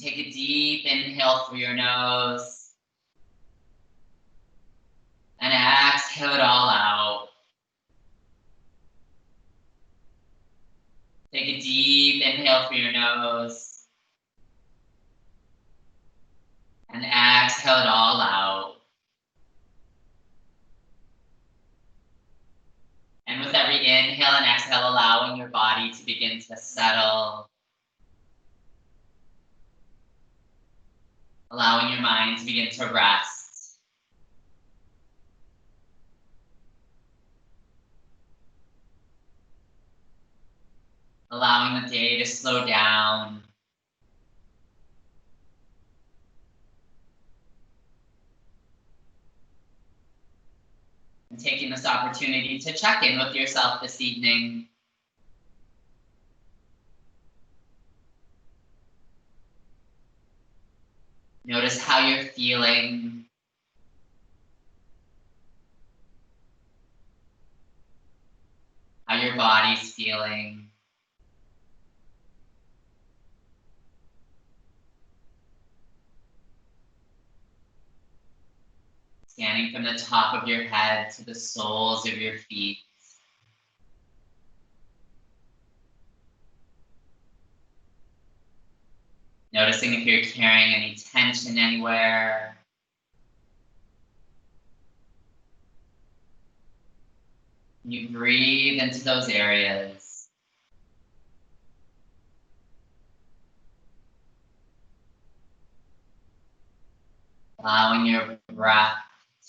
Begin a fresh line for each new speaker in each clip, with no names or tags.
Take a deep inhale through your nose. And exhale it all out. Take a deep inhale through your nose. And exhale it all out. And with every inhale and exhale, allowing your body to begin to settle. Allowing your mind to begin to rest. Allowing the day to slow down. And taking this opportunity to check in with yourself this evening. Notice how you're feeling. How your body's feeling. Scanning from the top of your head to the soles of your feet. Noticing if you're carrying any tension anywhere. You breathe into those areas. Allowing your breath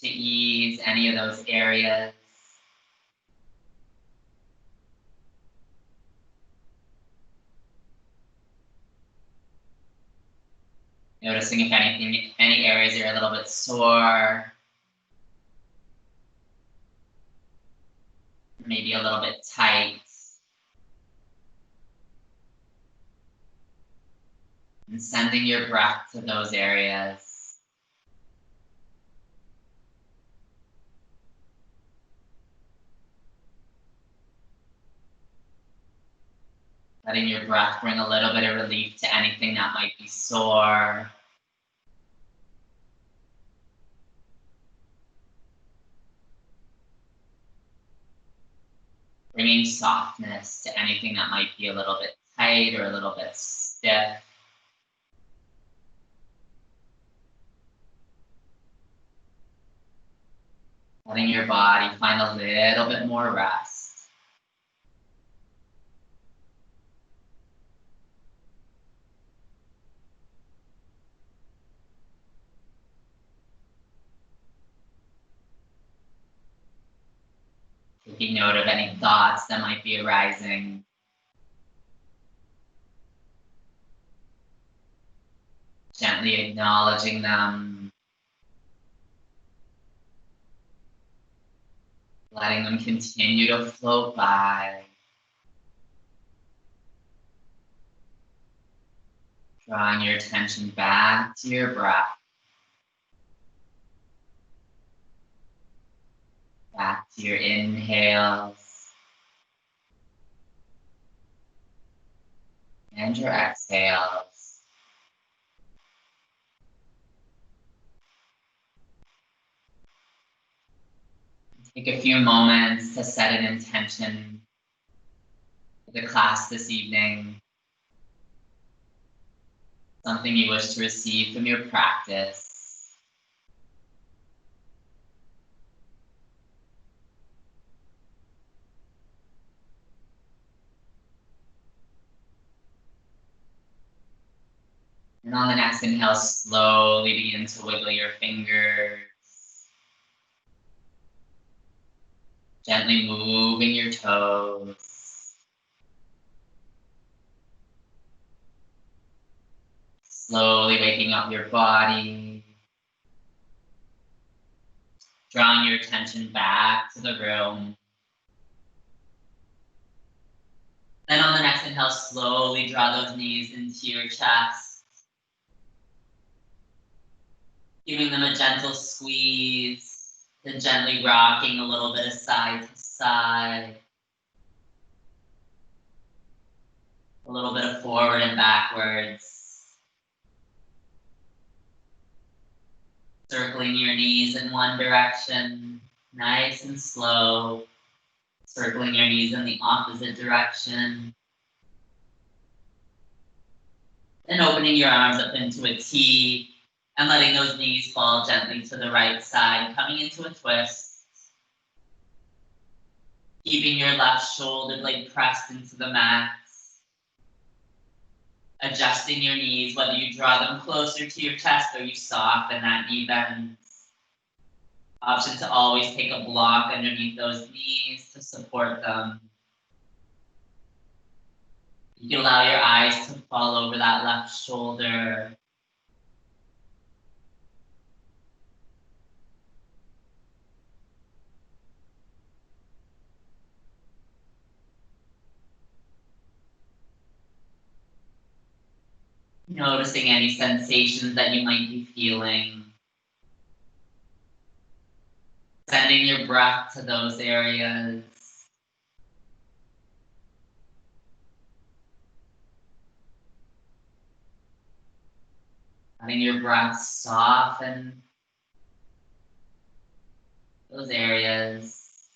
to ease any of those areas. Noticing if any areas are a little bit sore. Maybe a little bit tight. And sending your breath to those areas. Letting your breath bring a little bit of relief to anything that might be sore. Bringing softness to anything that might be a little bit tight or a little bit stiff. Letting your body find a little bit more rest. Taking note of any thoughts that might be arising. Gently acknowledging them. Letting them continue to float by. Drawing your attention back to your breath. Back to your inhales. And your exhales. Take a few moments to set an intention for the class this evening. Something you wish to receive from your practice. And on the next inhale, slowly begin to wiggle your fingers. Gently moving your toes. Slowly waking up your body. Drawing your attention back to the room. Then on the next inhale, slowly draw those knees into your chest. Giving them a gentle squeeze, then gently rocking a little bit of side to side. A little bit of forward and backwards. Circling your knees in one direction, nice and slow. Circling your knees in the opposite direction. And opening your arms up into a T and letting those knees fall gently to the right side, coming into a twist. Keeping your left shoulder blade pressed into the mat. Adjusting your knees, whether you draw them closer to your chest or you soften that knee bend. Option to always take a block underneath those knees to support them. You can allow your eyes to fall over that left shoulder. Noticing any sensations that you might be feeling. Sending your breath to those areas. Letting your breath soften those areas.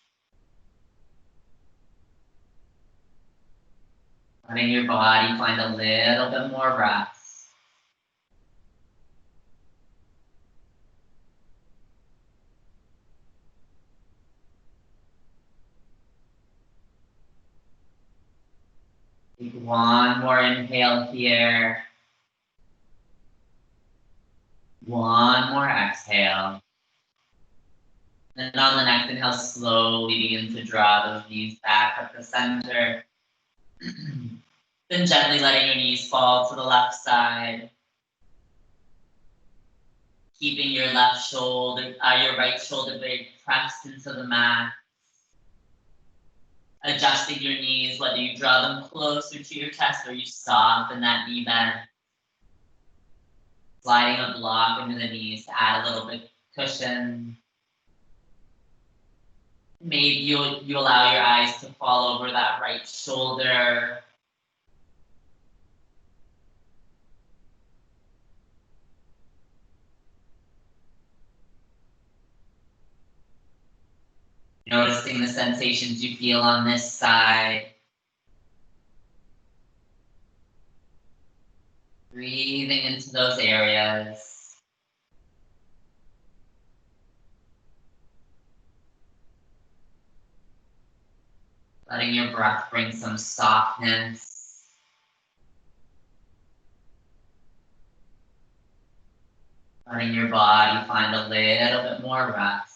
Letting your body find a little bit more rest. Take one more inhale here. One more exhale. And on the next inhale, slowly begin to draw those knees back up the center. Then gently letting your knees fall to the left side. Keeping your left shoulder, your right shoulder blade pressed into the mat. Adjusting your knees, whether you draw them closer to your chest or you soften that knee bend. Sliding a block into the knees to add a little bit of cushion. Maybe you allow your eyes to fall over that right shoulder. Noticing the sensations you feel on this side. Breathing into those areas. Letting your breath bring some softness. Letting your body find a little bit more rest.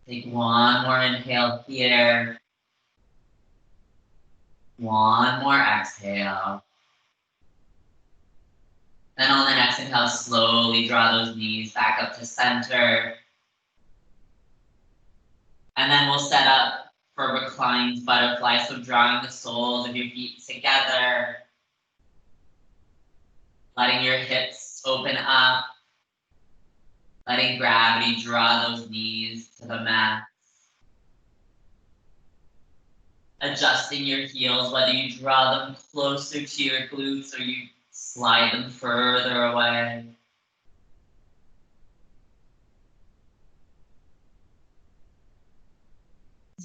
Take one more inhale here. One more exhale. Then on the next inhale, slowly draw those knees back up to center. And then we'll set up for reclined butterfly. So drawing the soles of your feet together. Letting your hips open up. Letting gravity draw those knees to the mat. Adjusting your heels, whether you draw them closer to your glutes or you slide them further away.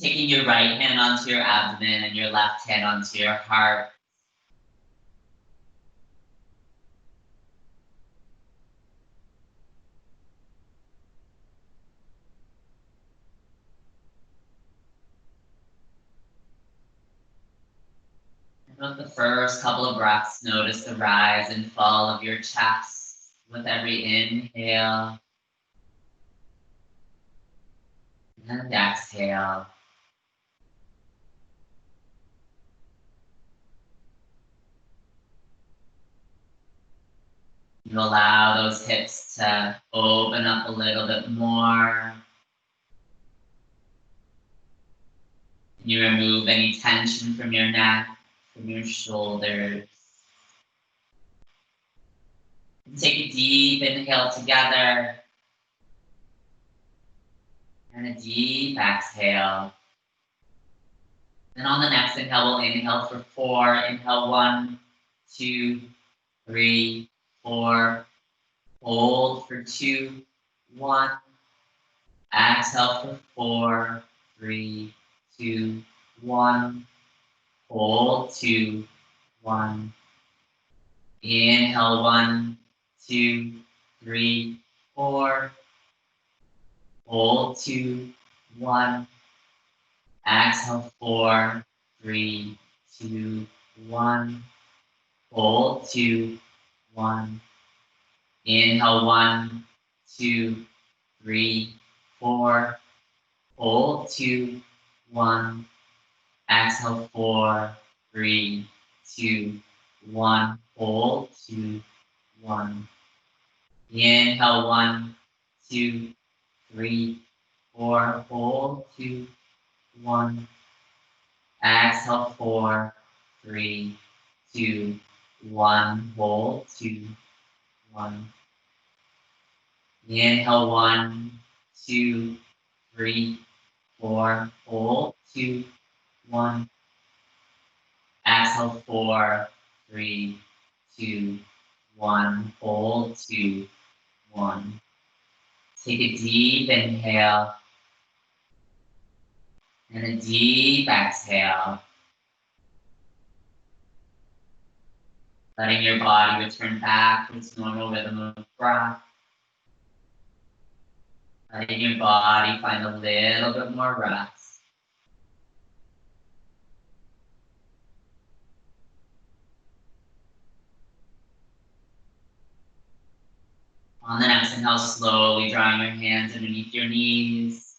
Taking your right hand onto your abdomen and your left hand onto your heart. With the first couple of breaths, notice the rise and fall of your chest with every inhale and exhale. You allow those hips to open up a little bit more. You remove any tension from your neck, from your shoulders. And take a deep inhale together. And a deep exhale. And on the next inhale, we'll inhale for 4. Inhale 1, 2, 3, 4. Hold for 2, 1. Exhale for 4, 3, 2, 1. Hold 2, 1. Inhale 1, 2, 3, 4. Hold 2, 1. Exhale 4, 3, 2, 1. Hold 2, 1. Inhale 1, 2, 3, 4. Hold 2, 1. Exhale 4, 3, 2, 1. Hold 2, 1. Inhale 1, 2, 3, 4. Hold 2, 1. Exhale 4, 3, 2, 1. Hold 2, 1. Inhale 1, 2, 3, 4. Hold 2, 1. Exhale 4, 3, 2, 1. Hold 2, 1. Take a deep inhale and a deep exhale. Letting your body return back to its normal rhythm of breath. Letting your body find a little bit more rest. On the next inhale, slowly drawing your hands underneath your knees,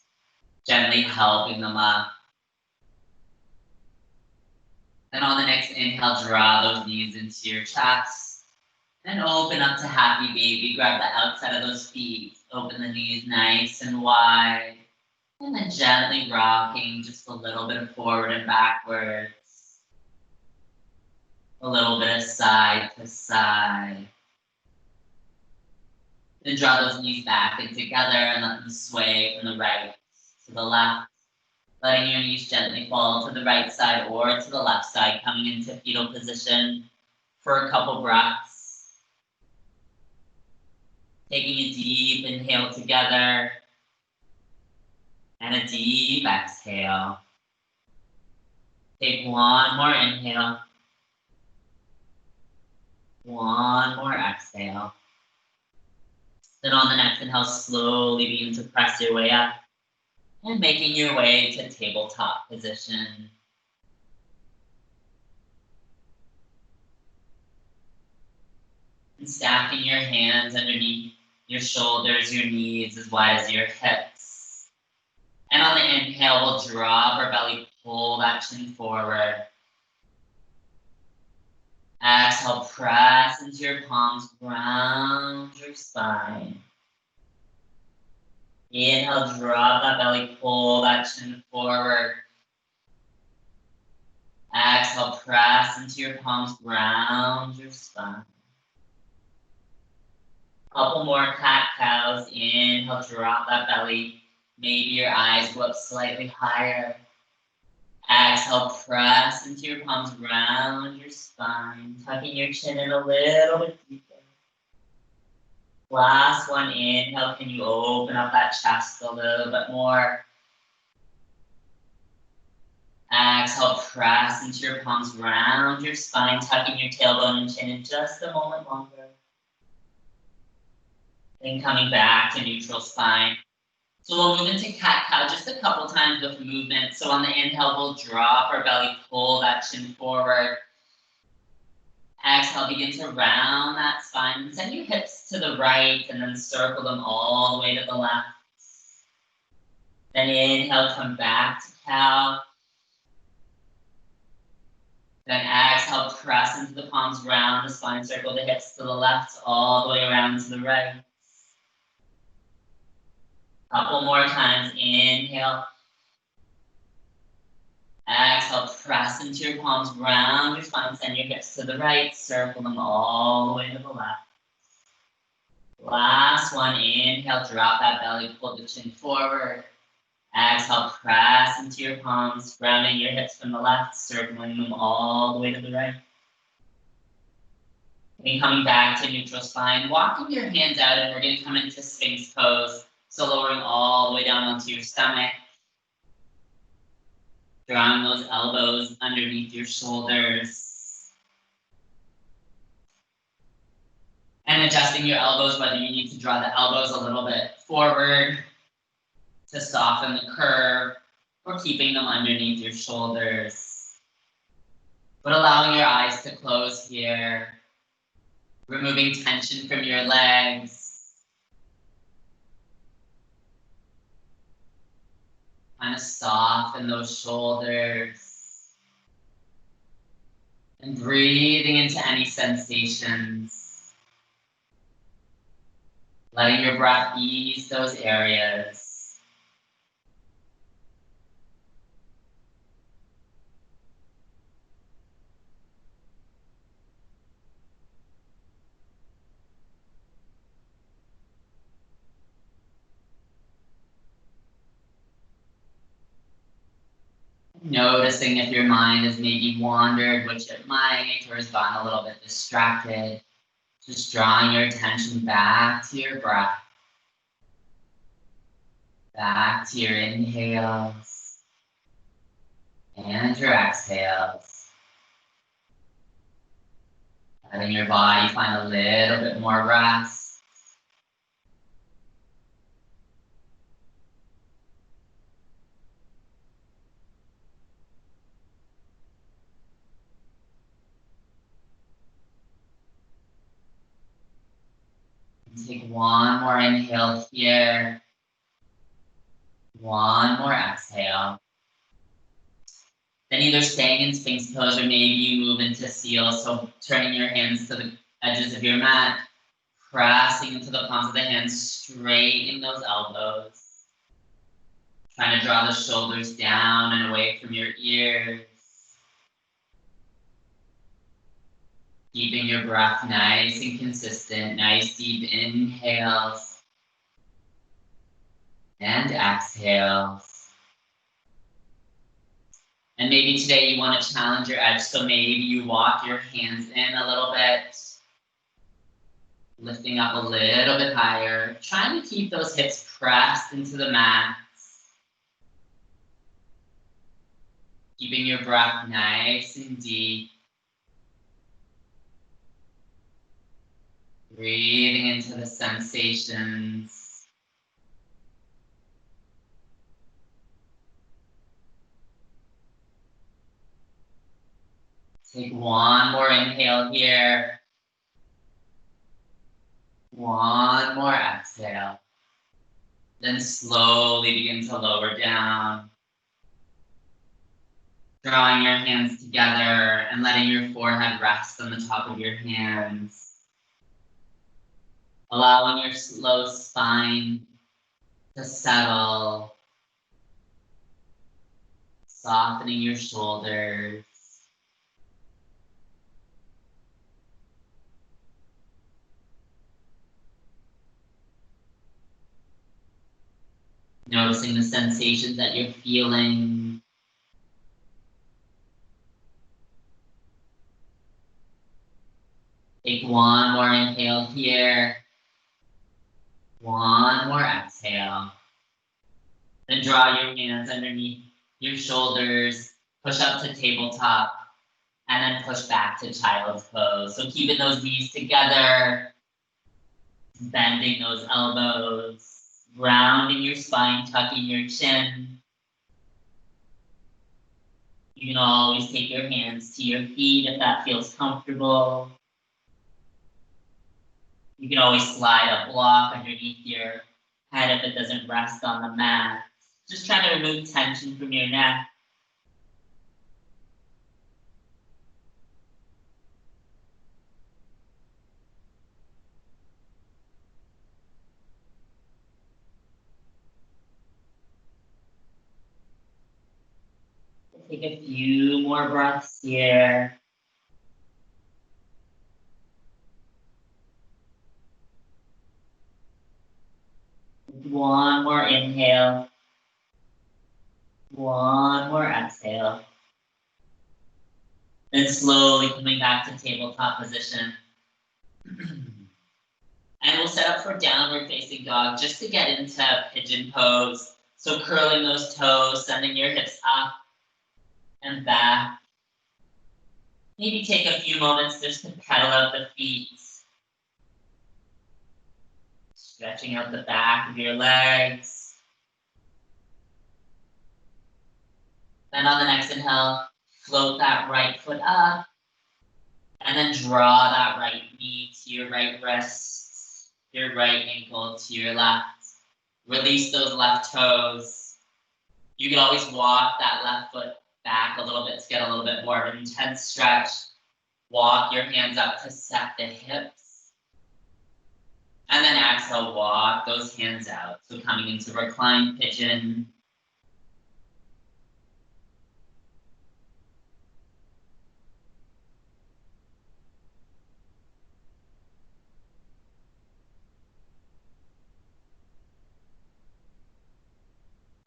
gently helping them up. Then on the next inhale, draw those knees into your chest and open up to happy baby. Grab the outside of those feet, open the knees nice and wide, and then gently rocking just a little bit of forward and backwards, a little bit of side to side. Then draw those knees back and together and let them sway from the right to the left. Letting your knees gently fall to the right side or to the left side, coming into fetal position for a couple breaths. Taking a deep inhale together and a deep exhale. Take one more inhale. One more exhale. Then on the next inhale, slowly begin to press your way up and making your way to tabletop position. And stacking your hands underneath your shoulders, your knees as wide as your hips. And on the inhale, we'll drop our belly, pull that chin forward. Exhale, press into your palms, ground your spine. Inhale, drop that belly, pull that chin forward. Exhale, press into your palms, ground your spine. Couple more cat-cows. Inhale, drop that belly. Maybe your eyes go up slightly higher. Exhale, press into your palms, ground your spine, tucking your chin in a little bit deeper. Last one, inhale, can you open up that chest a little bit more? Exhale, press into your palms, round your spine, tucking your tailbone and chin in just a moment longer. Then coming back to neutral spine. So we'll move into cat-cow just a couple times with movement. So on the inhale, we'll drop our belly, pull that chin forward. Exhale, begin to round that spine. Send your hips to the right and then circle them all the way to the left. Then inhale, come back to cow. Then exhale, press into the palms, round the spine, circle the hips to the left, all the way around to the right. Couple more times, inhale. Exhale, press into your palms, round your spine, send your hips to the right, circle them all the way to the left. Last one, inhale, drop that belly, pull the chin forward. Exhale, press into your palms, grounding your hips from the left, circling them all the way to the right. And coming back to neutral spine, walking your hands out, and we're going to come into Sphinx pose. So lowering all the way down onto your stomach. Drawing those elbows underneath your shoulders. And adjusting your elbows, whether you need to draw the elbows a little bit forward to soften the curve, or keeping them underneath your shoulders. But allowing your eyes to close here. Removing tension from your legs. Kind of soften those shoulders. And breathing into any sensations. Letting your breath ease those areas. Noticing if your mind has maybe wandered, which it might, or has gotten a little bit distracted. Just drawing your attention back to your breath. Back to your inhales. And your exhales. Letting your body find a little bit more rest. Take one more inhale here. One more exhale. Then either staying in Sphinx pose or maybe you move into seal. So turning your hands to the edges of your mat, pressing into the palms of the hands, straighten those elbows. Trying to draw the shoulders down and away from your ears. Keeping your breath nice and consistent, nice deep inhales and exhales. And maybe today you want to challenge your edge, so maybe you walk your hands in a little bit, lifting up a little bit higher, trying to keep those hips pressed into the mat. Keeping your breath nice and deep. Breathing into the sensations. Take one more inhale here. One more exhale. Then slowly begin to lower down. Drawing your hands together and letting your forehead rest on the top of your hands. Allowing your slow spine to settle. Softening your shoulders. Noticing the sensations that you're feeling. Take one more inhale here. One more exhale. Then draw your hands underneath your shoulders. Push up to tabletop. And then push back to child's pose. So keeping those knees together. Bending those elbows. Rounding your spine, tucking your chin. You can always take your hands to your feet if that feels comfortable. You can always slide a block underneath your head if it doesn't rest on the mat. Just trying to remove tension from your neck. Take a few more breaths here. One more inhale. One more exhale. Then slowly coming back to tabletop position. And we'll set up for downward facing dog just to get into pigeon pose. So curling those toes, sending your hips up and back. Maybe take a few moments just to pedal out the feet. Stretching out the back of your legs. Then on the next inhale, float that right foot up. And then draw that right knee to your right wrist, your right ankle to your left. Release those left toes. You can always walk that left foot back a little bit to get a little bit more of an intense stretch. Walk your hands up to set the hips. And then exhale, walk those hands out. So coming into reclined pigeon.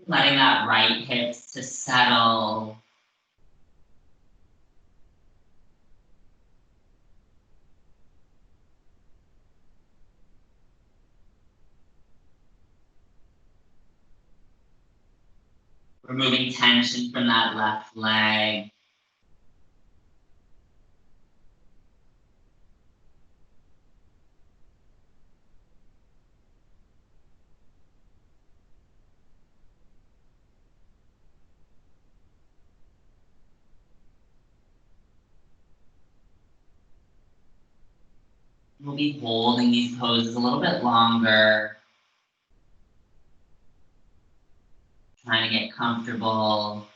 Letting that right hip to settle. Removing tension from that left leg. We'll be holding these poses a little bit longer. Trying to get comfortable.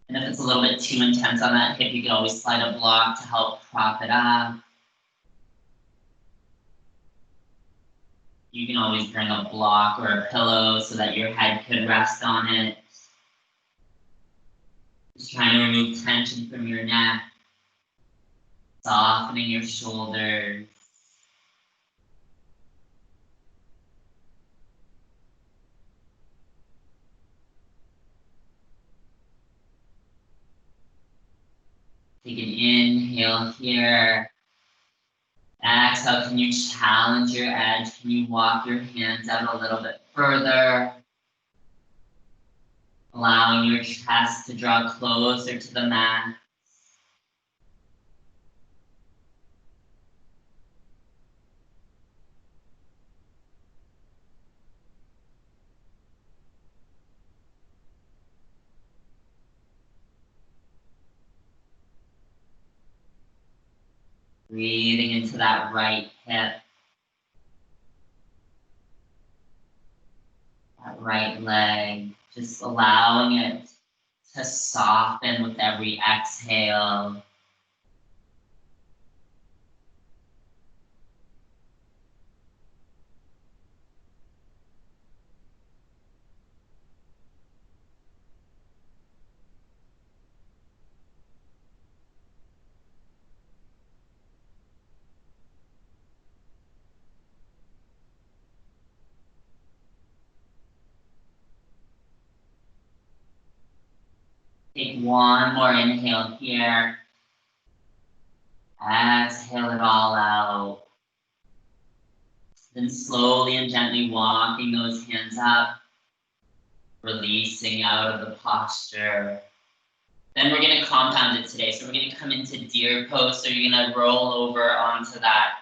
And if it's a little bit too intense on that hip, you can always slide a block to help prop it up. You can always bring a block or a pillow so that your head could rest on it. Just trying to remove tension from your neck. Softening your shoulders. Take an inhale here. Exhale, can you challenge your edge? Can you walk your hands out a little bit further? Allowing your chest to draw closer to the mat. Breathing into that right hip. That right leg. Just allowing it to soften with every exhale. Take one more inhale here. Exhale it all out. Then slowly and gently walking those hands up. Releasing out of the posture. Then we're going to compound it today. So we're going to come into deer pose. So you're going to roll over onto that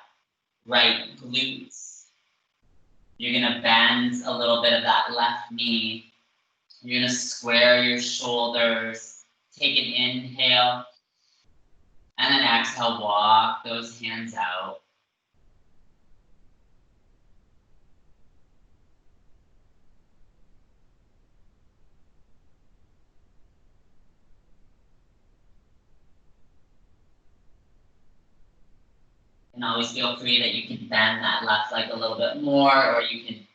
right glutes. You're going to bend a little bit of that left knee. You're going to square your shoulders. Take an inhale. And then exhale, walk those hands out. And always feel free that you can bend that left leg a little bit more, or you can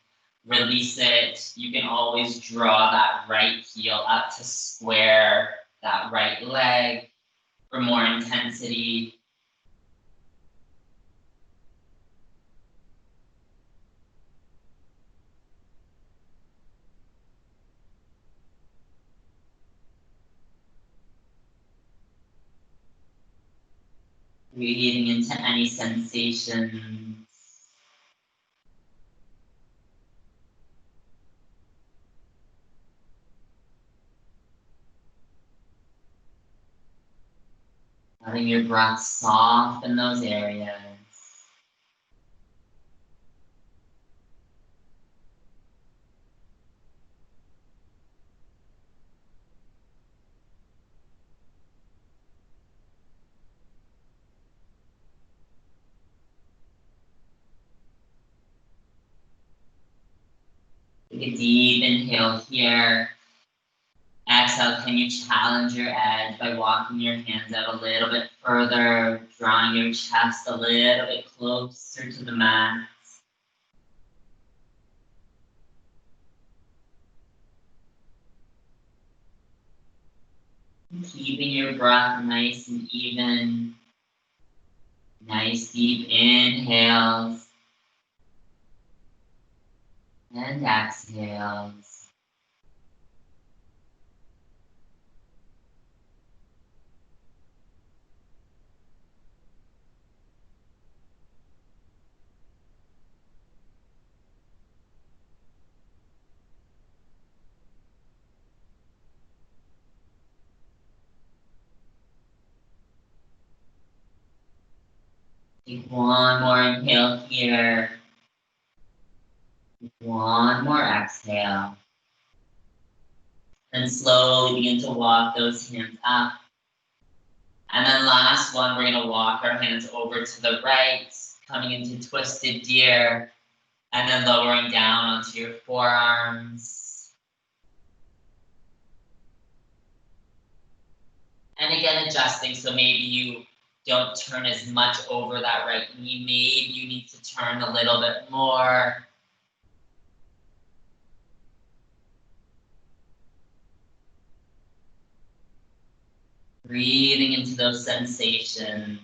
release it. You can always draw that right heel up to square that right leg for more intensity. Breathing into any sensations. Letting your breath soften those areas. Take a deep inhale here. Exhale, can you challenge your edge by walking your hands out a little bit further, drawing your chest a little bit closer to the mat. Keeping your breath nice and even. Nice deep inhales and exhales. Take one more inhale here. One more exhale. And slowly begin to walk those hands up. And then last one, we're gonna walk our hands over to the right, coming into twisted deer, and then lowering down onto your forearms. And again, adjusting, so maybe you don't turn as much over that right knee. Maybe you need to turn a little bit more. Breathing into those sensations.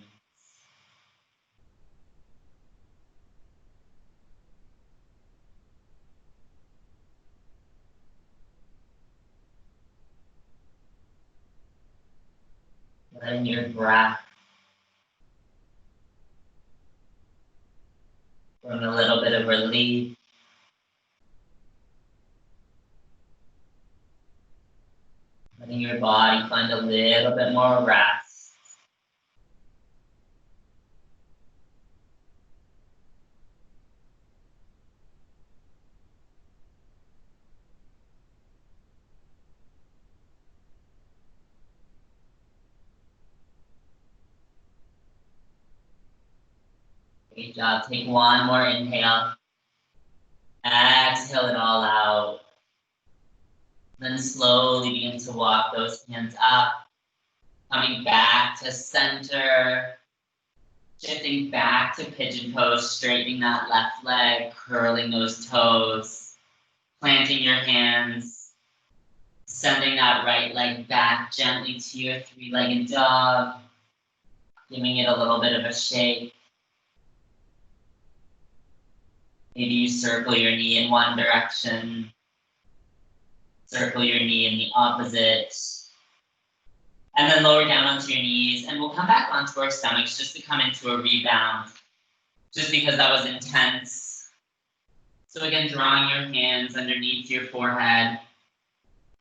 Letting your breath bring a little bit of relief. Letting your body find a little bit more rest. Great job. Take one more inhale. Exhale it all out. Then slowly begin to walk those hands up. Coming back to center. Shifting back to pigeon pose, straightening that left leg, curling those toes. Planting your hands. Sending that right leg back gently to your three-legged dog. Giving it a little bit of a shake. Maybe you circle your knee in one direction. Circle your knee in the opposite. And then lower down onto your knees. And we'll come back onto our stomachs just to come into a rebound. Just because that was intense. So again, drawing your hands underneath your forehead.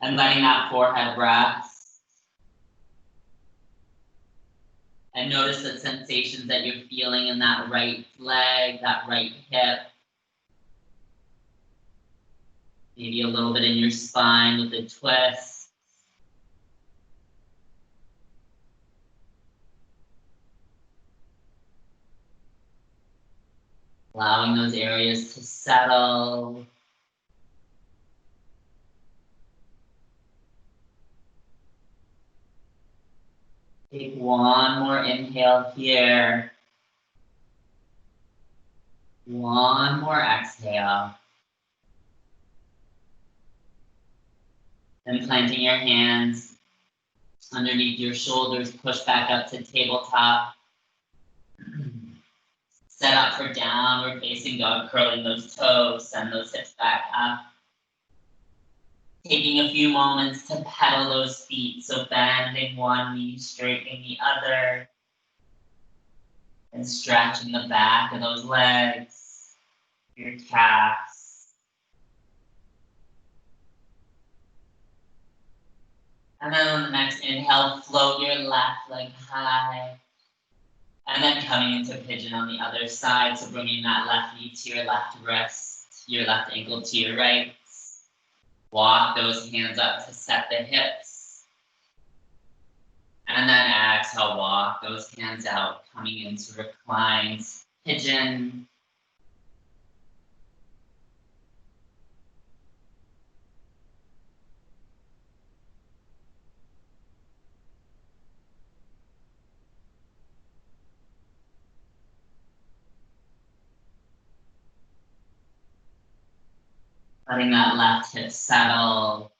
And letting that forehead rest. And notice the sensations that you're feeling in that right leg, that right hip. Maybe a little bit in your spine with a twist. Allowing those areas to settle. Take one more inhale here. One more exhale. Then planting your hands underneath your shoulders, push back up to tabletop. Set up for downward facing dog, curling those toes, send those hips back up. Taking a few moments to pedal those feet, so bending one knee, straightening the other. And stretching the back of those legs, your calves. And then on the next inhale, float your left leg high. And then coming into pigeon on the other side, so bringing that left knee to your left wrist, your left ankle to your right. Walk those hands up to set the hips. And then exhale, walk those hands out, coming into reclined pigeon. Letting that left hip settle.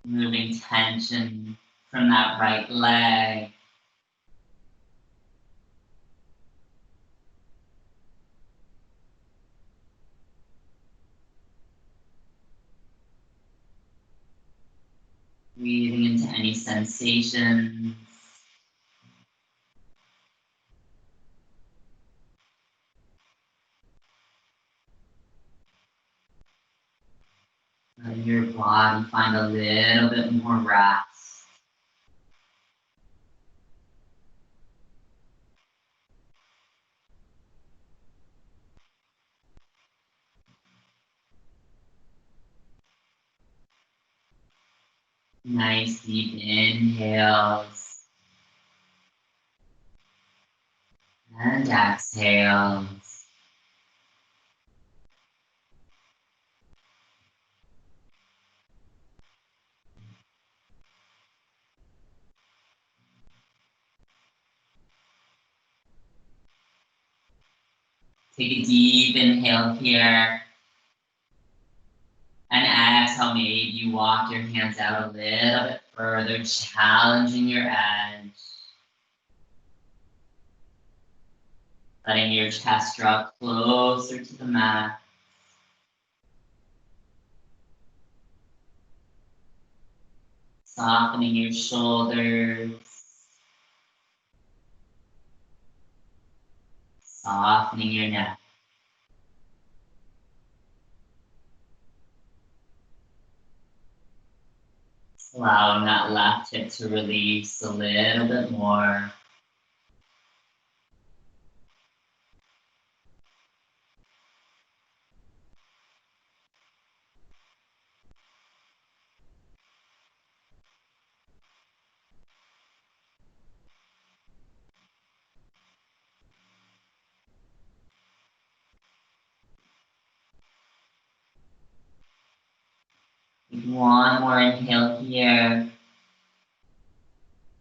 Moving tension from that right leg. Breathing into any sensations. Letting your body find a little bit more rest. Nice deep inhales. And exhales. Take a deep inhale here. And exhale, maybe you walk your hands out a little bit further, challenging your edge. Letting your chest draw closer to the mat. Softening your shoulders. Softening your neck. Allowing that left hip to release a little bit more. One more inhale here.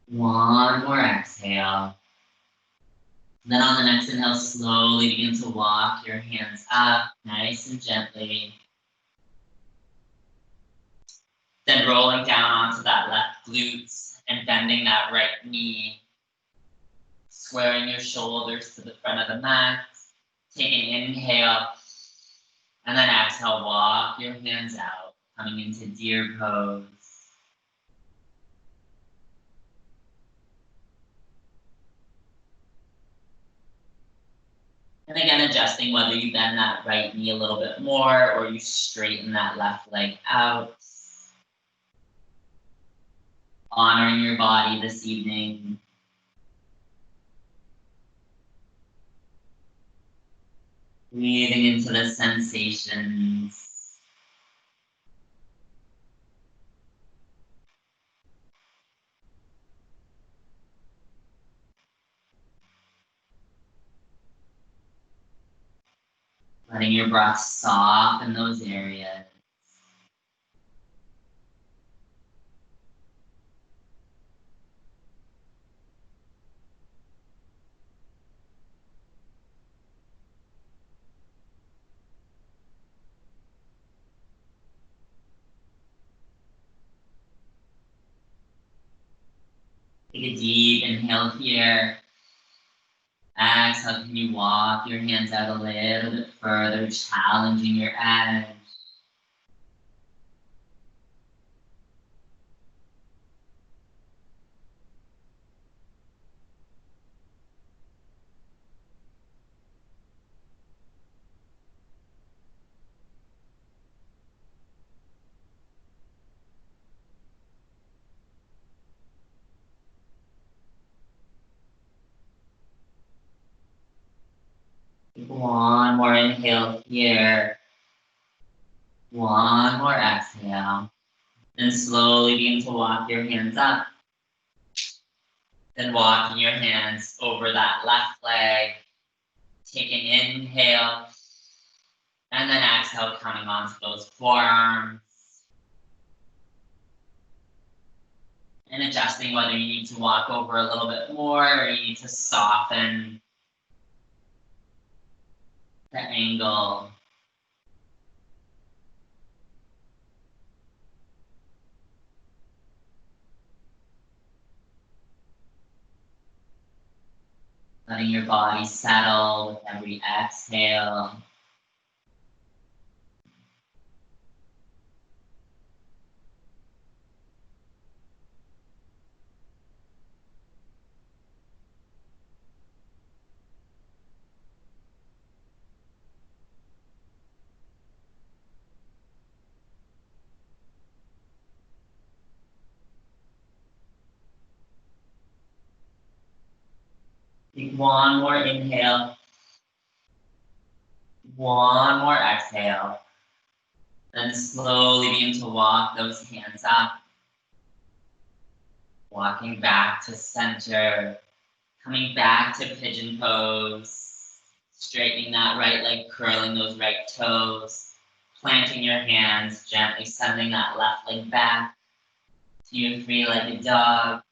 One more exhale. Then on the next inhale, slowly begin to walk your hands up, nice and gently. Then rolling down onto that left glute and bending that right knee. Squaring your shoulders to the front of the mat. Take an inhale. And then exhale, walk your hands out, coming into deer pose. And again, adjusting whether you bend that right knee a little bit more or you straighten that left leg out. Honoring your body this evening. Breathing into the sensations. Letting your breath soften those areas. Take a deep inhale here. Exhale, can you walk your hands out a little bit further, challenging your edge. One more inhale here. One more exhale. Then slowly begin to walk your hands up. Then walking your hands over that left leg. Take an inhale. And then exhale, coming onto those forearms. And adjusting whether you need to walk over a little bit more or you need to soften the angle. Letting your body settle with every exhale. Take one more inhale. One more exhale. Then slowly begin to walk those hands up. Walking back to center. Coming back to pigeon pose. Straightening that right leg, curling those right toes. Planting your hands, gently sending that left leg back to your three-legged dog.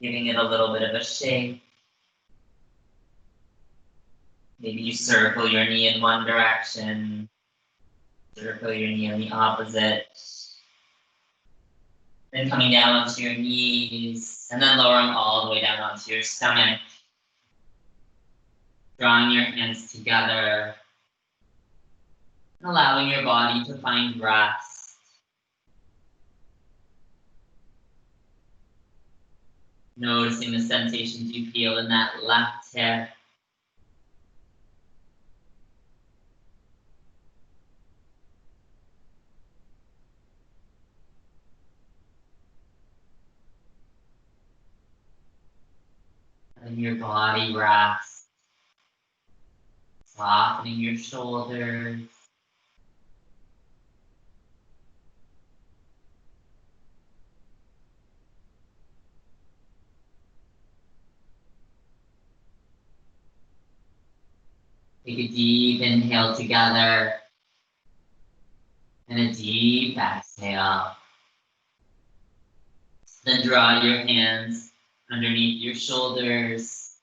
Giving it a little bit of a shake. Maybe you circle your knee in one direction. Circle your knee in the opposite. Then coming down onto your knees, and then lowering all the way down onto your stomach. Drawing your hands together, and allowing your body to find rest. Noticing the sensations you feel in that left hip. Letting your body rest. Softening your shoulders. Take a deep inhale together. And a deep exhale. Then draw your hands underneath your shoulders.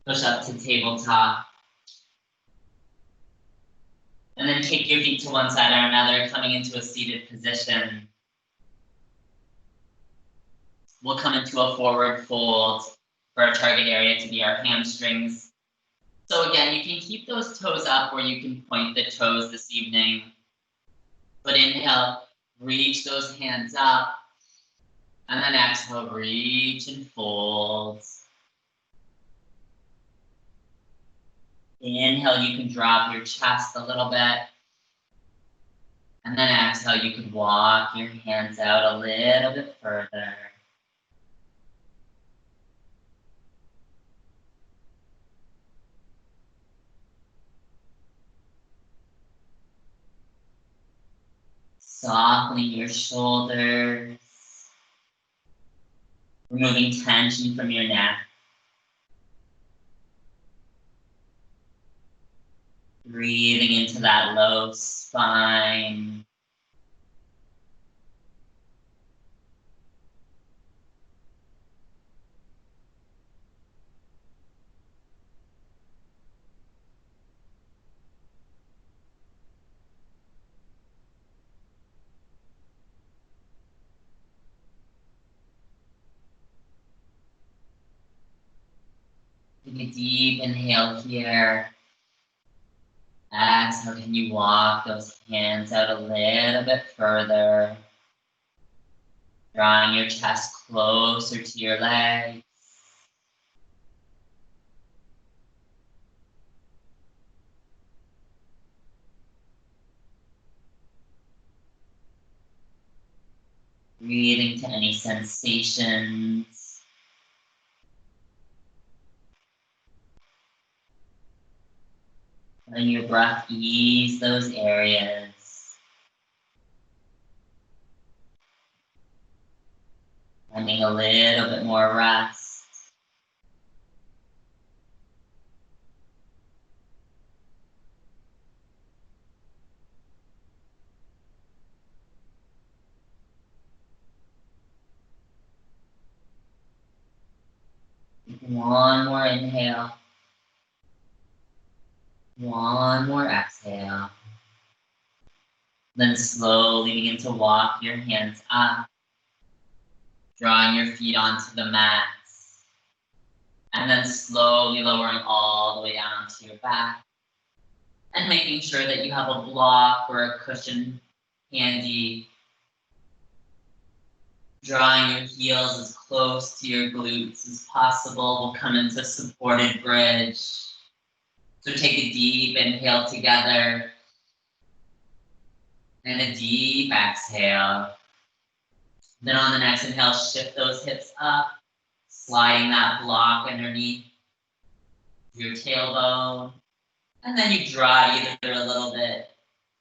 Push up to tabletop. And then take your feet to one side or another, coming into a seated position. We'll come into a forward fold for our target area to be our hamstrings. So again, you can keep those toes up or you can point the toes this evening. But inhale, reach those hands up. And then exhale, reach and fold. Inhale, you can drop your chest a little bit. And then exhale, you can walk your hands out a little bit further. Softening your shoulders. Removing tension from your neck. Breathing into that low spine. Take a deep inhale here. Exhale, can you walk those hands out a little bit further? Drawing your chest closer to your legs. Breathing to any sensations. Letting your breath ease those areas. Finding a little bit more rest. One more inhale. One more exhale. Then slowly begin to walk your hands up, drawing your feet onto the mats. And then slowly lowering all the way down to your back. And making sure that you have a block or a cushion handy. Drawing your heels as close to your glutes as possible. We'll come into supported bridge. So take a deep inhale together. And a deep exhale. Then on the next inhale, shift those hips up. Sliding that block underneath your tailbone. And then you draw either a little bit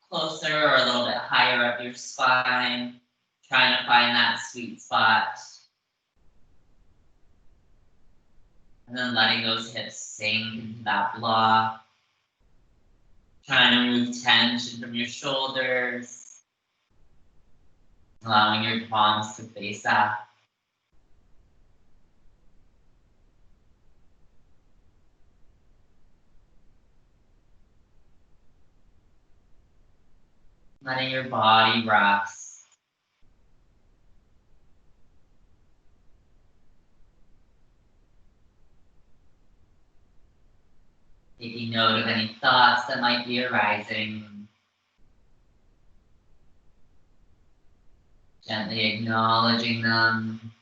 closer or a little bit higher up your spine. Trying to find that sweet spot. And then letting those hips sink into that block. Trying to remove tension from your shoulders. Allowing your palms to face up. Letting your body rest. Taking note of any thoughts that might be arising. Gently acknowledging them.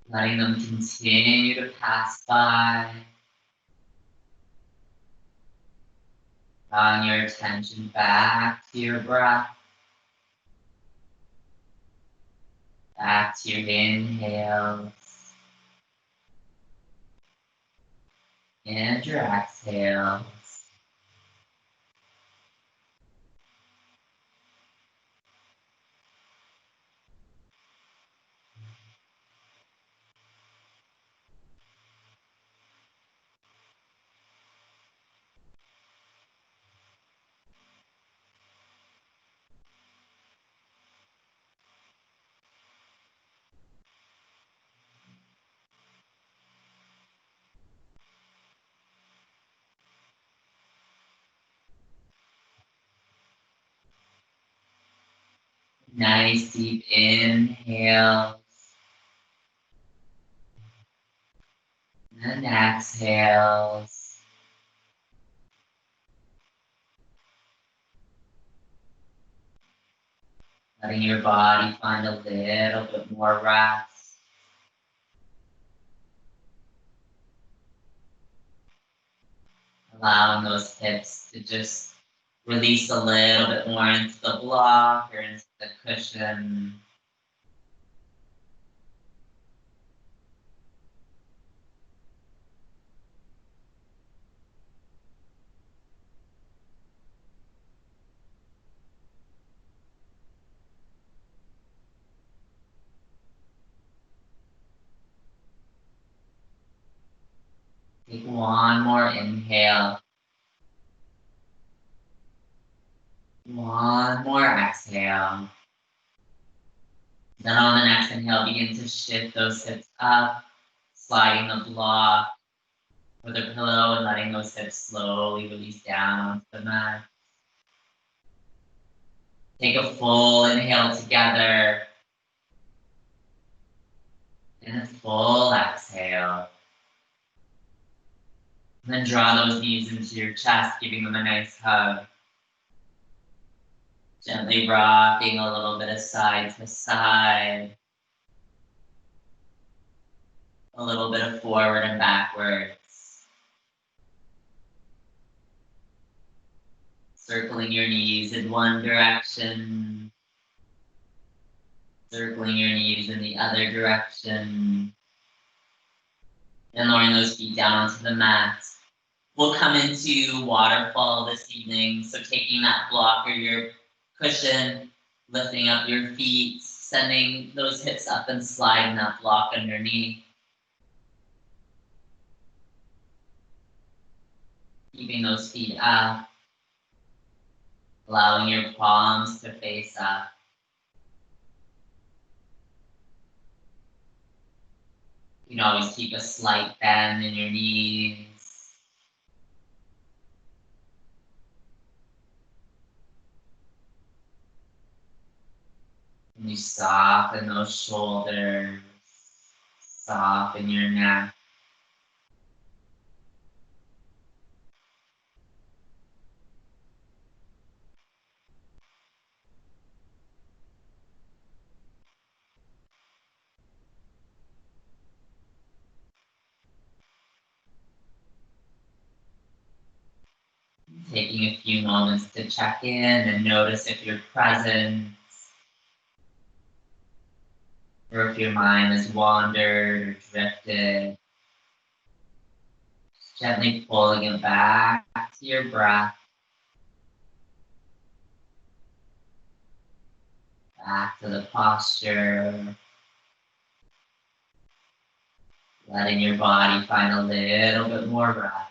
Letting them continue to pass by. Drawing your attention back to your breath. Back to your inhales. And your exhales. Nice deep inhales. And exhales. Letting your body find a little bit more rest. Allowing those hips to just release a little bit more into the block or into the cushion. Take one more inhale. One more exhale. Then on the next inhale, begin to shift those hips up, sliding the block with a pillow and letting those hips slowly release down onto the mat. Take a full inhale together and a full exhale. And then draw those knees into your chest, giving them a nice hug. Gently rocking a little bit of side to side. A little bit of forward and backwards. Circling your knees in one direction. Circling your knees in the other direction. And lowering those feet down onto the mat. We'll come into waterfall this evening. So taking that block or your cushion, lifting up your feet, sending those hips up and sliding that block underneath. Keeping those feet up, allowing your palms to face up. You can always keep a slight bend in your knees. And you soften those shoulders, soften your neck. Taking a few moments to check in and notice if you're present or if your mind has wandered or drifted. Just gently pulling it back to your breath, back to the posture, letting your body find a little bit more rest.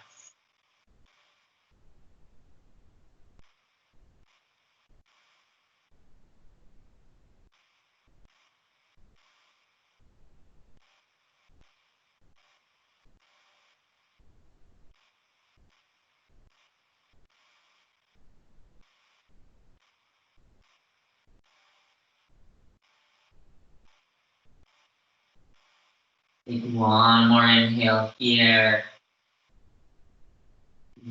Take one more inhale here.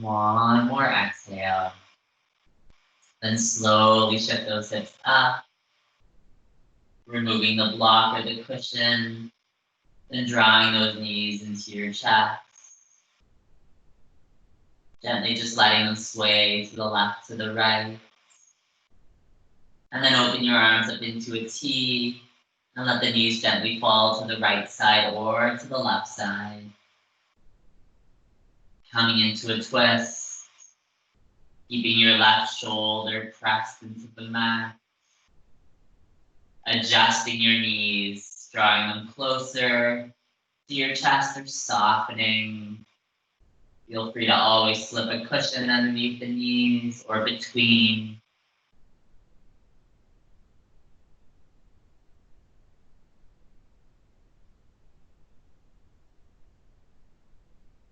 One more exhale. Then slowly shift those hips up, removing the block or the cushion, and drawing those knees into your chest. Gently just letting them sway to the left, to the right. And then open your arms up into a T, and let the knees gently fall to the right side or to the left side. Coming into a twist, keeping your left shoulder pressed into the mat. Adjusting your knees, drawing them closer to your chest or softening. Feel free to always slip a cushion underneath the knees or between.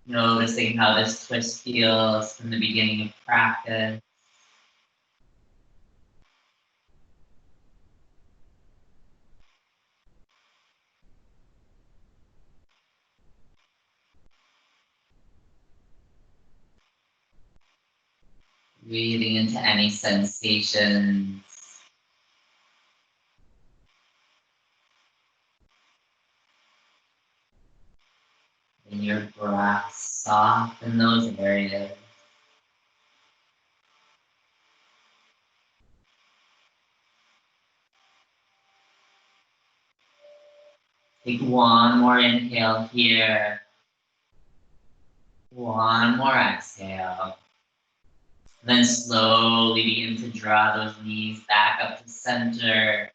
Noticing how this twist feels from the beginning of practice. Breathing into any sensations. In your breath, soften those areas. Take one more inhale here. One more exhale. Then slowly begin to draw those knees back up to center.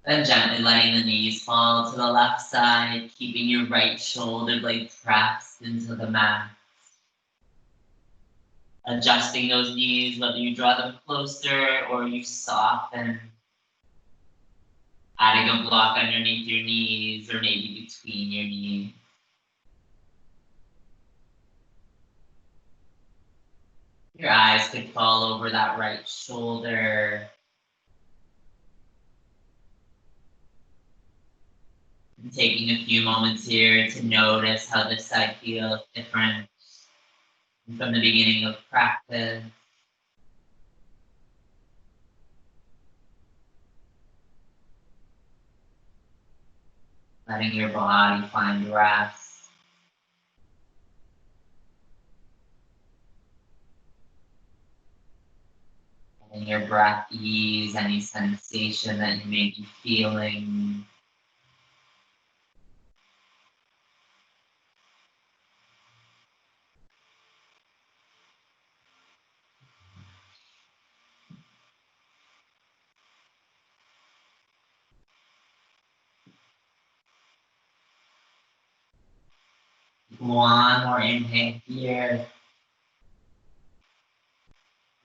Then gently letting the knees fall to the left side, keeping your right shoulder blade pressed into the mat. Adjusting those knees, whether you draw them closer or you soften. Adding a block underneath your knees or maybe between your knees. Your eyes could fall over that right shoulder. And taking a few moments here to notice how this side feels different from the beginning of practice. Letting your body find rest. Letting your breath ease any sensation that you may be feeling. One more inhale here.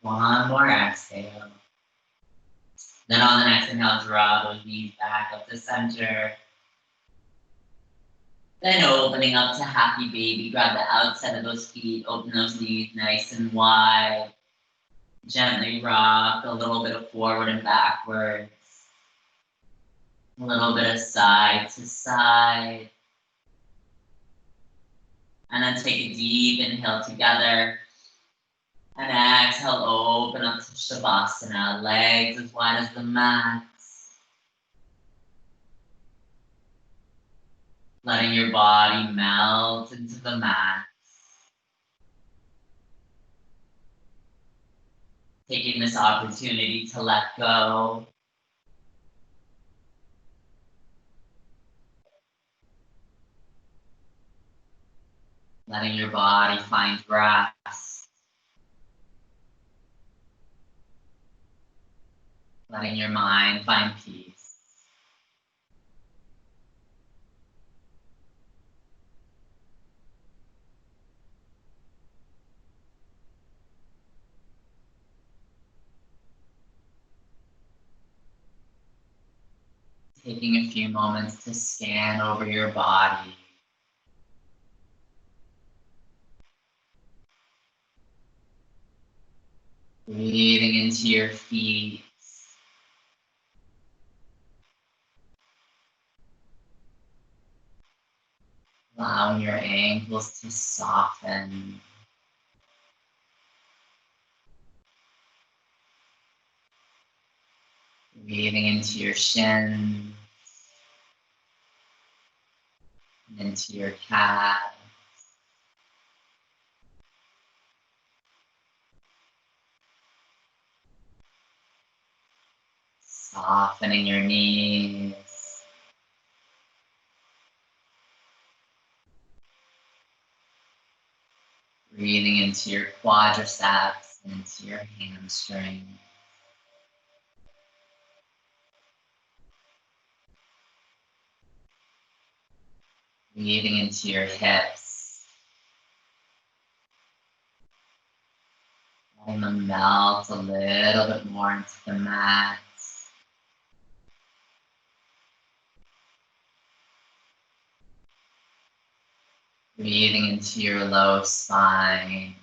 One more exhale. Then on the next inhale, draw those knees back up to center. Then opening up to happy baby, grab the outside of those feet, open those knees nice and wide. Gently rock a little bit of forward and backwards. A little bit of side to side. And then take a deep inhale together. And exhale, open up to Shavasana, legs as wide as the mat. Letting your body melt into the mat. Taking this opportunity to let go. Letting your body find rest. Letting your mind find peace. Taking a few moments to scan over your body. Breathing into your feet. Allowing your ankles to soften. Breathing into your shins. And into your calves. Softening your knees. Breathing into your quadriceps and into your hamstring. Breathing into your hips. Letting them melt a little bit more into the mat. Breathing into your low spine.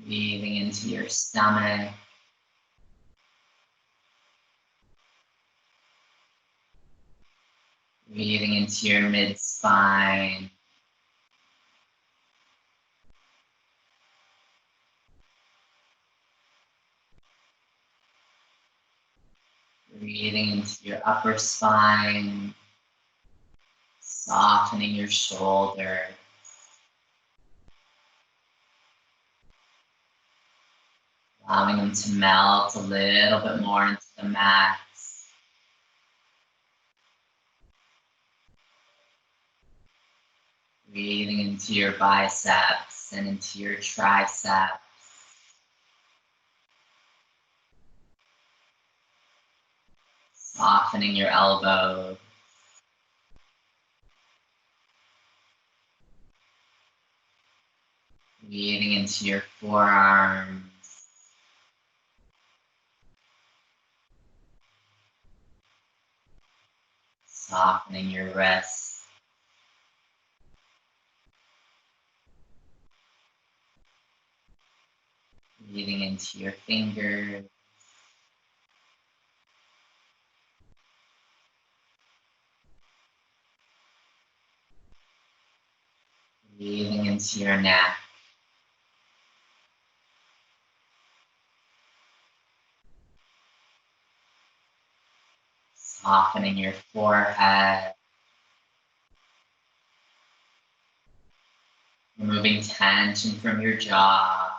Breathing into your stomach. Breathing into your mid-spine. Breathing into your upper spine. Softening your shoulders. Allowing them to melt a little bit more into the mat. Breathing into your biceps and into your triceps. Softening your elbows. Breathing into your forearms. Softening your wrists. Breathing into your fingers. Breathing into your neck. Softening your forehead. Removing tension from your jaw.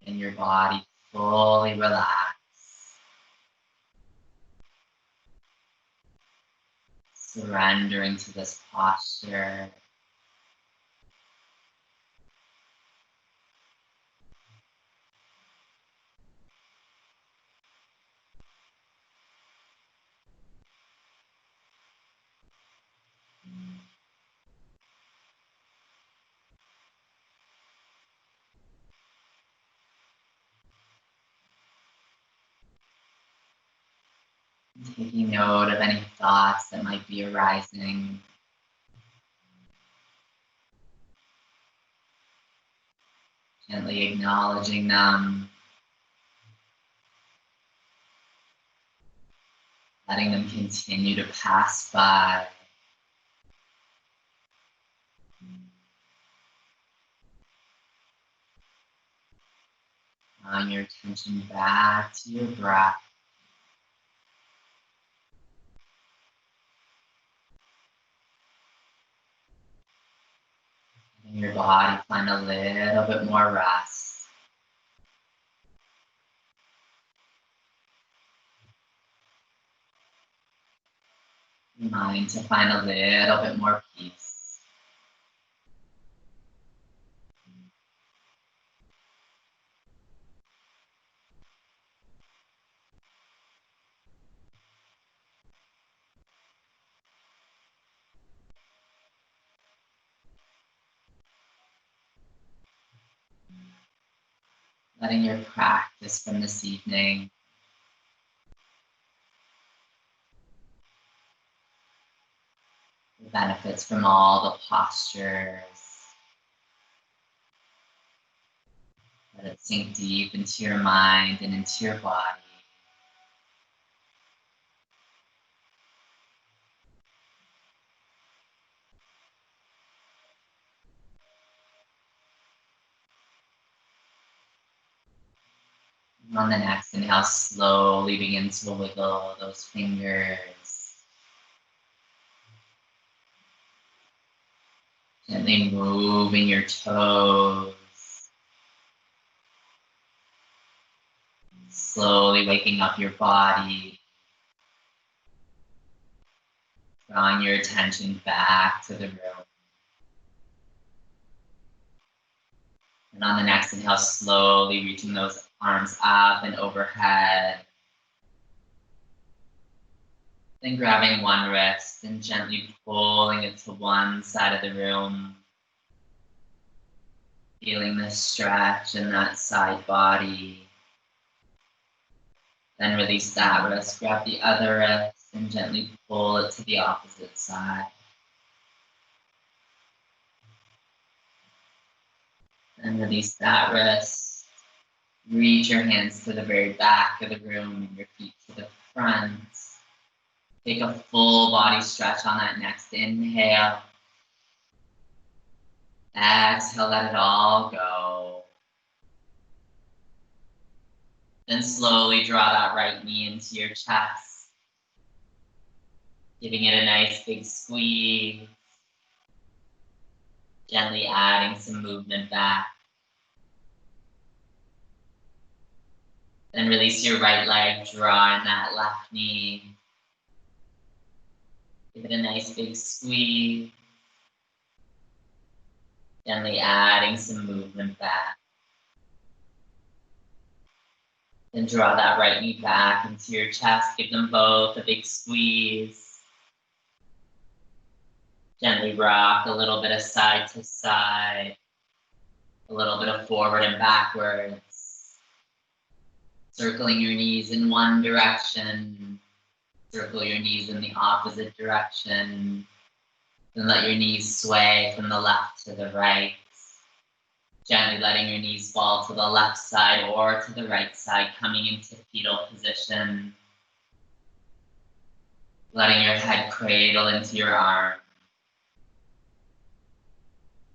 And your body fully relaxed. Surrendering to this posture. Taking note of any thoughts that might be arising. Gently acknowledging them. Letting them continue to pass by. Drawing your attention back to your breath. Letting your body find a little bit more rest. Your mind to find a little bit more peace. Letting your practice from this evening the benefits from all the postures. Let it sink deep into your mind and into your body. And on the next inhale, slowly begin to wiggle those fingers. Gently moving your toes. Slowly waking up your body. Drawing your attention back to the room. And on the next inhale, slowly reaching those arms up and overhead. Then grabbing one wrist and gently pulling it to one side of the room. Feeling the stretch in that side body. Then release that wrist, grab the other wrist, and gently pull it to the opposite side. Then release that wrist. Reach your hands to the very back of the room and your feet to the front. Take a full body stretch on that next inhale. Exhale, let it all go. Then slowly draw that right knee into your chest. Giving it a nice big squeeze. Gently adding some movement back. Then release your right leg, draw in that left knee. Give it a nice big squeeze. Gently adding some movement back. Then draw that right knee back into your chest. Give them both a big squeeze. Gently rock a little bit of side to side. A little bit of forward and backwards. Circling your knees in one direction. Circle your knees in the opposite direction. Then let your knees sway from the left to the right. Gently letting your knees fall to the left side or to the right side, coming into fetal position. Letting your head cradle into your arm.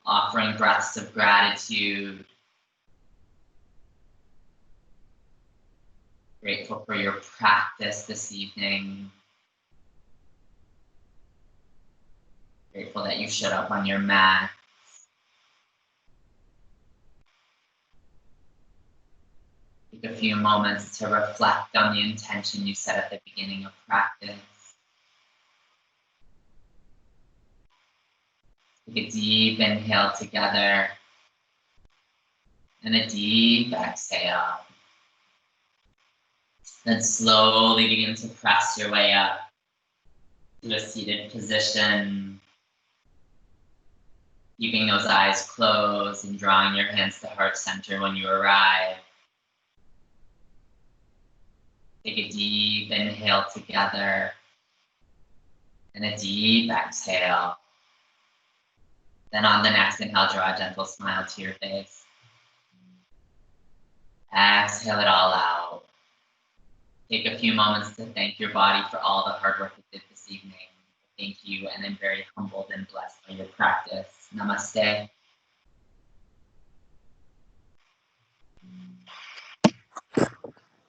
Offering breaths of gratitude. Grateful for your practice this evening. Grateful that you showed up on your mat. Take a few moments to reflect on the intention you set at the beginning of practice. Take a deep inhale together and a deep exhale. Then slowly begin to press your way up to a seated position. Keeping those eyes closed and drawing your hands to heart center when you arrive. Take a deep inhale together and a deep exhale. Then on the next inhale, draw a gentle smile to your face. Exhale it all out. Take a few moments to thank your body for all the hard work it did this evening. Thank you, and I'm very humbled and blessed by your practice. Namaste.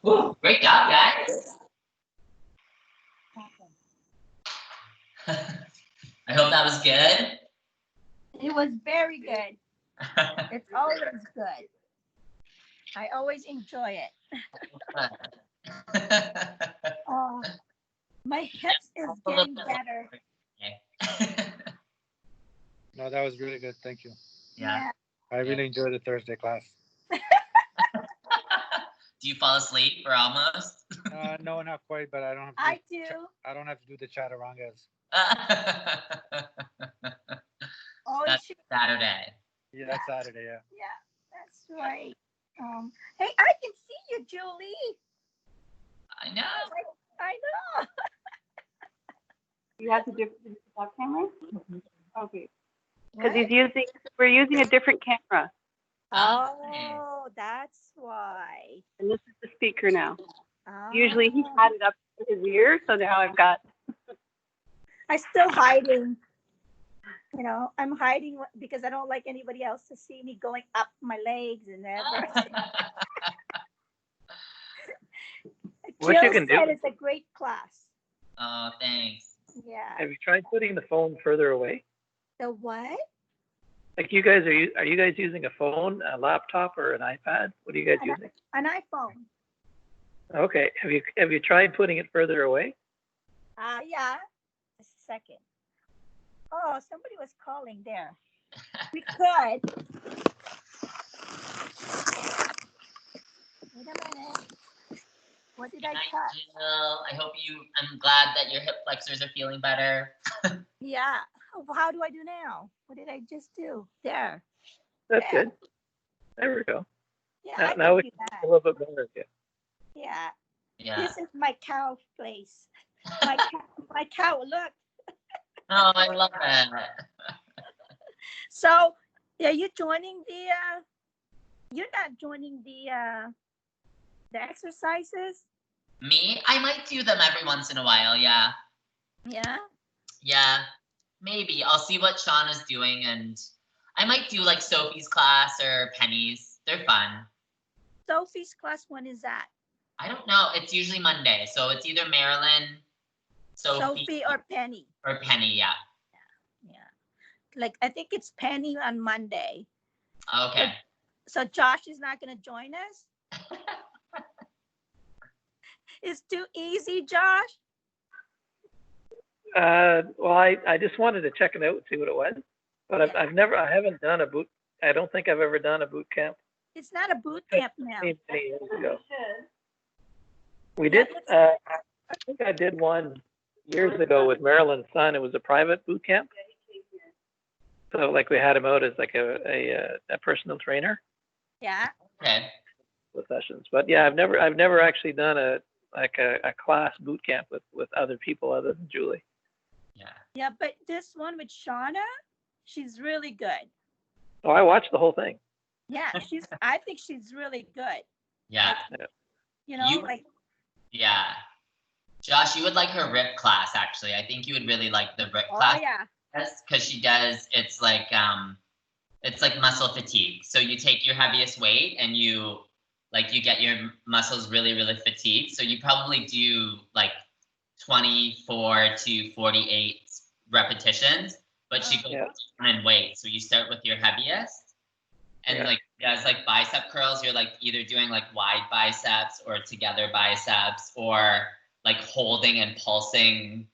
Ooh, great job, guys. I hope that was good.
It was very good. It's always good. I always enjoy it. Oh, my hips is getting better.
No, that was really good. Thank you.
Yeah.
I really enjoyed the Thursday class.
Do you fall asleep or almost?
No, not quite, but I don't have to.
I do.
I don't have to do the chaturangas.
Oh,
That's Saturday.
Yeah, that's Saturday. Yeah.
Yeah, that's right. Hey, I can see you, Julie.
I know.
I know.
You have to do that camera? Okay. Because we're using a different camera.
Oh, that's why.
And this is the speaker now.
Oh.
Usually he had it up to his ear, so now I've got.
I'm still hiding. You know, I'm hiding because I don't like anybody else to see me going up my legs and everything.
What you can do-
said it's a great class.
Oh, thanks.
Yeah.
Have you tried putting the phone further away?
The what?
Like you guys, are you guys using a phone, a laptop, or an iPad? What are you guys using?
An iPhone.
Okay. Have you tried putting it further away?
Yeah. A second. Oh, somebody was calling there. We could. Wait a minute. What did I cut?
Jill, I'm glad that your hip flexors are feeling better.
Yeah. How do I do now? What did I just do? There.
That's
Yeah.
good. There we go.
Yeah,
Now
I
we
can do
can
that.
a little bit better. Yeah.
Yeah.
Yeah.
This is my cow place. My cow, look.
Oh, I love it.
So, are you joining you're not joining the exercises?
Me? I might do them every once in a while, yeah.
Yeah.
Yeah. Maybe. I'll see what Shauna's doing, and I might do like Sophie's class or Penny's. They're fun.
Sophie's class, when is that?
I don't know. It's usually Monday. So it's either Marilyn, Sophie
or Penny.
or Penny, yeah.
Yeah. Like, I think it's Penny on Monday.
Okay.
So Josh is not going to join us? It's too easy, Josh?
Well, I just wanted to check it out and see what it was, but I haven't done a boot. I don't think I've ever done a boot camp.
It's not a boot camp now.
Many years ago. We did. I think I did one years ago with Marilyn's son. It was a private boot camp. So like we had him out as like a personal trainer
Yeah.
Okay.
with sessions. But yeah, I've never actually done a class boot camp with other people other than Julie.
Yeah.
Yeah, but this one with Shauna, she's really good.
Oh, I watched the whole thing.
Yeah, I think she's really good.
Yeah.
You know,
Yeah. Josh, you would like her rip class, actually. I think you would really like the rip class.
Oh, yeah.
Because she does, it's like muscle fatigue. So you take your heaviest weight and you get your muscles really, really fatigued. So you probably do like 24 to 48 repetitions, but she goes down in weight. So you start with your heaviest and like does like bicep curls. You're like either doing like wide biceps or together biceps or like holding and pulsing.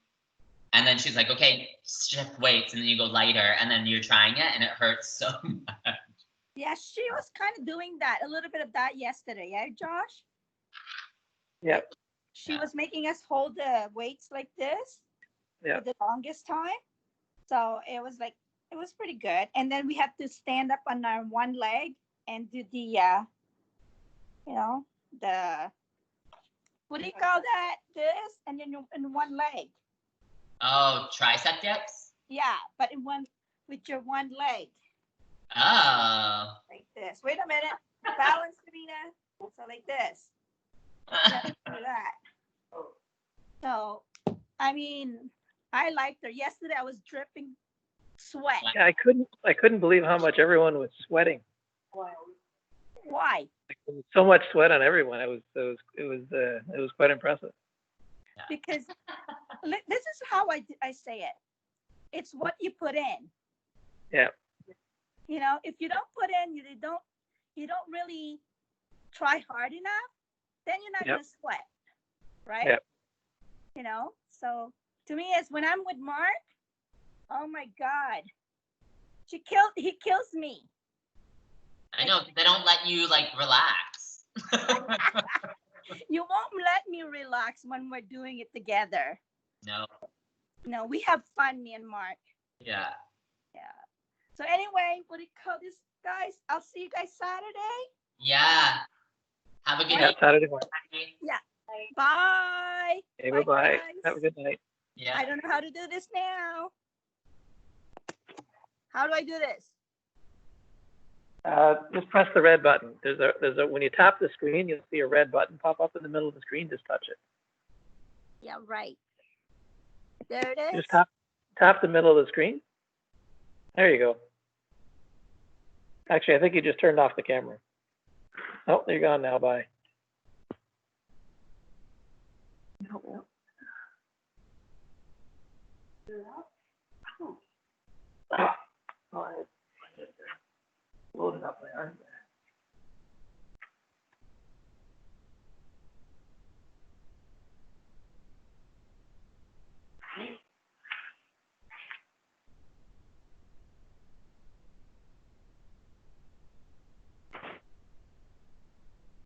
And then she's like, okay, shift weights. And then you go lighter and then you're trying it and it hurts so much.
Yeah, she was kind of doing that, a little bit of that yesterday, yeah, Josh?
Yeah.
She was making us hold the weights like this for the longest time. So it was like, it was pretty good. And then we had to stand up on our one leg and do the, you know, the, what do you call that? This, and then in one leg.
Oh, tricep dips?
Yeah, but in one, with your one leg,
Oh.
like this. Wait a minute. Balance, Serena. So like this. Yeah, do that. So, I mean, I liked her. Yesterday I was dripping sweat.
Yeah, I couldn't believe how much everyone was sweating.
Why?
There was so much sweat on everyone. It was quite impressive.
Because this is how I say it. It's what you put in.
Yeah.
You know, if you don't put in, you don't really try hard enough, then you're not
Yep.
gonna sweat, right?
Yep.
You know, so to me, it's when I'm with Mark. Oh my God, he kills me.
I know, they don't let you like relax.
You won't let me relax when we're doing it together.
No.
No, we have fun, me and Mark.
Yeah.
Yeah. So anyway, what do you call this, guys? I'll see you guys Saturday.
Yeah. Have a good
Yeah,
night.
Saturday morning.
Bye.
Okay,
Bye,
bye-bye.
guys.
Have a good night.
Yeah.
I don't know how to do this now. How do I do this?
Just press the red button. There's a when you tap the screen, you'll see a red button pop up in the middle of the screen. Just touch it.
Yeah, right. There it is.
Just tap the middle of the screen. There you go. Actually, I think you just turned off the camera. Oh, you're gone now. Bye. Loaded up my arm there.